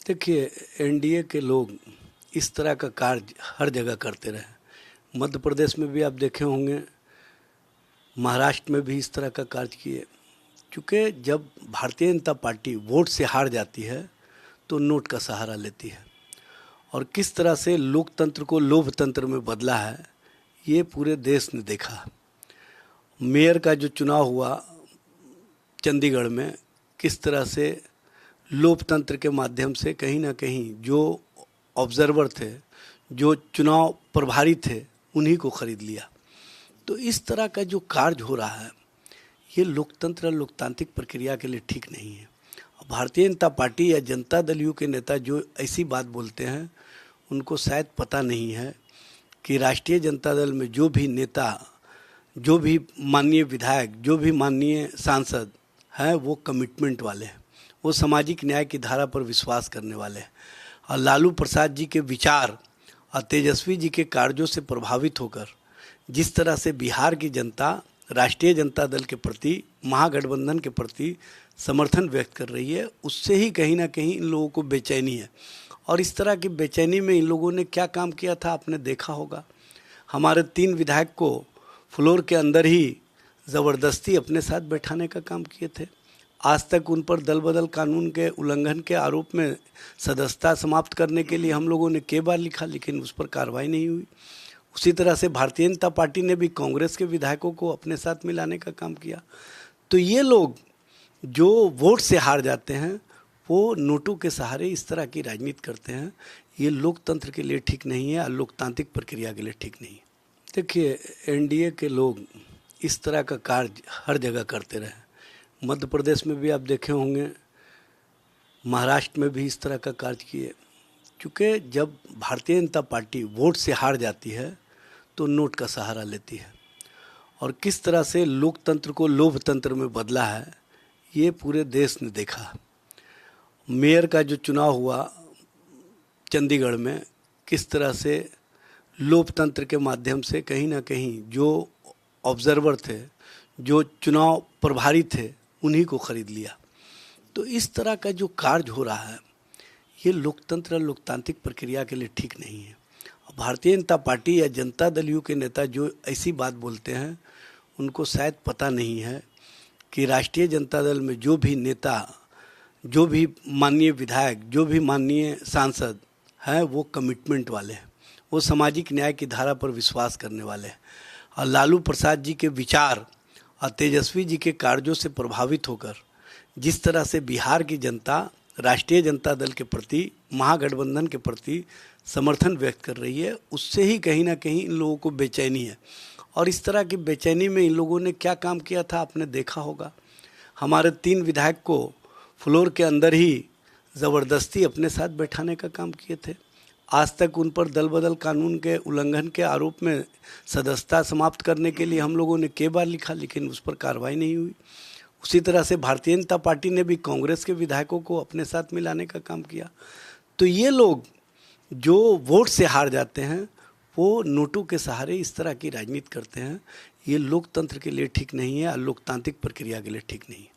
देखिए, एनडीए के लोग इस तरह का कार्य हर जगह करते रहे। मध्य प्रदेश में भी आप देखे होंगे, महाराष्ट्र में भी इस तरह का कार्य किए। क्योंकि जब भारतीय जनता पार्टी वोट से हार जाती है तो नोट का सहारा लेती है, और किस तरह से लोकतंत्र को लोकतंत्र में बदला है ये पूरे देश ने देखा। मेयर का जो चुनाव हुआ चंडीगढ़ में, किस तरह से लोकतंत्र के माध्यम से कहीं ना कहीं जो ऑब्जर्वर थे, जो चुनाव प्रभारी थे, उन्हीं को खरीद लिया। तो इस तरह का जो कार्य हो रहा है ये लोकतंत्र लोकतांत्रिक प्रक्रिया के लिए ठीक नहीं है। भारतीय जनता पार्टी या जनता दल यू के नेता जो ऐसी बात बोलते हैं, उनको शायद पता नहीं है कि राष्ट्रीय जनता दल में जो भी नेता, जो भी माननीय विधायक, जो भी माननीय सांसद हैं, वो कमिटमेंट वाले हैं, वो सामाजिक न्याय की धारा पर विश्वास करने वाले हैं। और लालू प्रसाद जी के विचार और तेजस्वी जी के कार्यों से प्रभावित होकर जिस तरह से बिहार की जनता राष्ट्रीय जनता दल के प्रति, महागठबंधन के प्रति समर्थन व्यक्त कर रही है, उससे ही कहीं ना कहीं इन लोगों को बेचैनी है। और इस तरह की बेचैनी में इन लोगों ने क्या काम किया था आपने देखा होगा। हमारे 3 विधायक को फ्लोर के अंदर ही ज़बरदस्ती अपने साथ बैठाने का काम किए थे। आज तक उन पर दल बदल कानून के उल्लंघन के आरोप में सदस्यता समाप्त करने के लिए हम लोगों ने कई बार लिखा, लेकिन उस पर कार्रवाई नहीं हुई। उसी तरह से भारतीय जनता पार्टी ने भी कांग्रेस के विधायकों को अपने साथ मिलाने का काम किया। तो ये लोग जो वोट से हार जाते हैं वो नोटों के सहारे इस तरह की राजनीति करते हैं। ये लोकतंत्र के लिए ठीक नहीं है और लोकतांत्रिक प्रक्रिया के लिए ठीक नहीं है। देखिए, एनडीए के लोग इस तरह का कार्य हर जगह करते रहे। मध्य प्रदेश में भी आप देखे होंगे, महाराष्ट्र में भी इस तरह का कार्य किए। क्योंकि जब भारतीय जनता पार्टी वोट से हार जाती है तो नोट का सहारा लेती है, और किस तरह से लोकतंत्र को लोकतंत्र में बदला है ये पूरे देश ने देखा। मेयर का जो चुनाव हुआ चंडीगढ़ में, किस तरह से लोकतंत्र के माध्यम से कहीं ना कहीं जो ऑब्जर्वर थे, जो चुनाव प्रभारी थे, उन्हीं को खरीद लिया। तो इस तरह का जो कार्य हो रहा है ये लोकतंत्र लोकतांत्रिक प्रक्रिया के लिए ठीक नहीं है। भारतीय जनता पार्टी या जनता दल यू के नेता जो ऐसी बात बोलते हैं, उनको शायद पता नहीं है कि राष्ट्रीय जनता दल में जो भी नेता, जो भी माननीय विधायक, जो भी माननीय सांसद हैं, वो कमिटमेंट वाले हैं, वो सामाजिक न्याय की धारा पर विश्वास करने वाले हैं। और लालू प्रसाद जी के विचार और तेजस्वी जी के कार्यों से प्रभावित होकर जिस तरह से बिहार की जनता राष्ट्रीय जनता दल के प्रति, महागठबंधन के प्रति समर्थन व्यक्त कर रही है, उससे ही कहीं ना कहीं इन लोगों को बेचैनी है। और इस तरह की बेचैनी में इन लोगों ने क्या काम किया था आपने देखा होगा। हमारे 3 विधायक को फ्लोर के अंदर ही ज़बरदस्ती अपने साथ बैठाने का काम किए थे। आज तक उन पर दल बदल कानून के उल्लंघन के आरोप में सदस्यता समाप्त करने के लिए हम लोगों ने कई बार लिखा, लेकिन उस पर कार्रवाई नहीं हुई। उसी तरह से भारतीय जनता पार्टी ने भी कांग्रेस के विधायकों को अपने साथ मिलाने का काम किया। तो ये लोग जो वोट से हार जाते हैं वो नोटों के सहारे इस तरह की राजनीति करते हैं। ये लोकतंत्र के लिए ठीक नहीं है और लोकतांत्रिक प्रक्रिया के लिए ठीक नहीं है।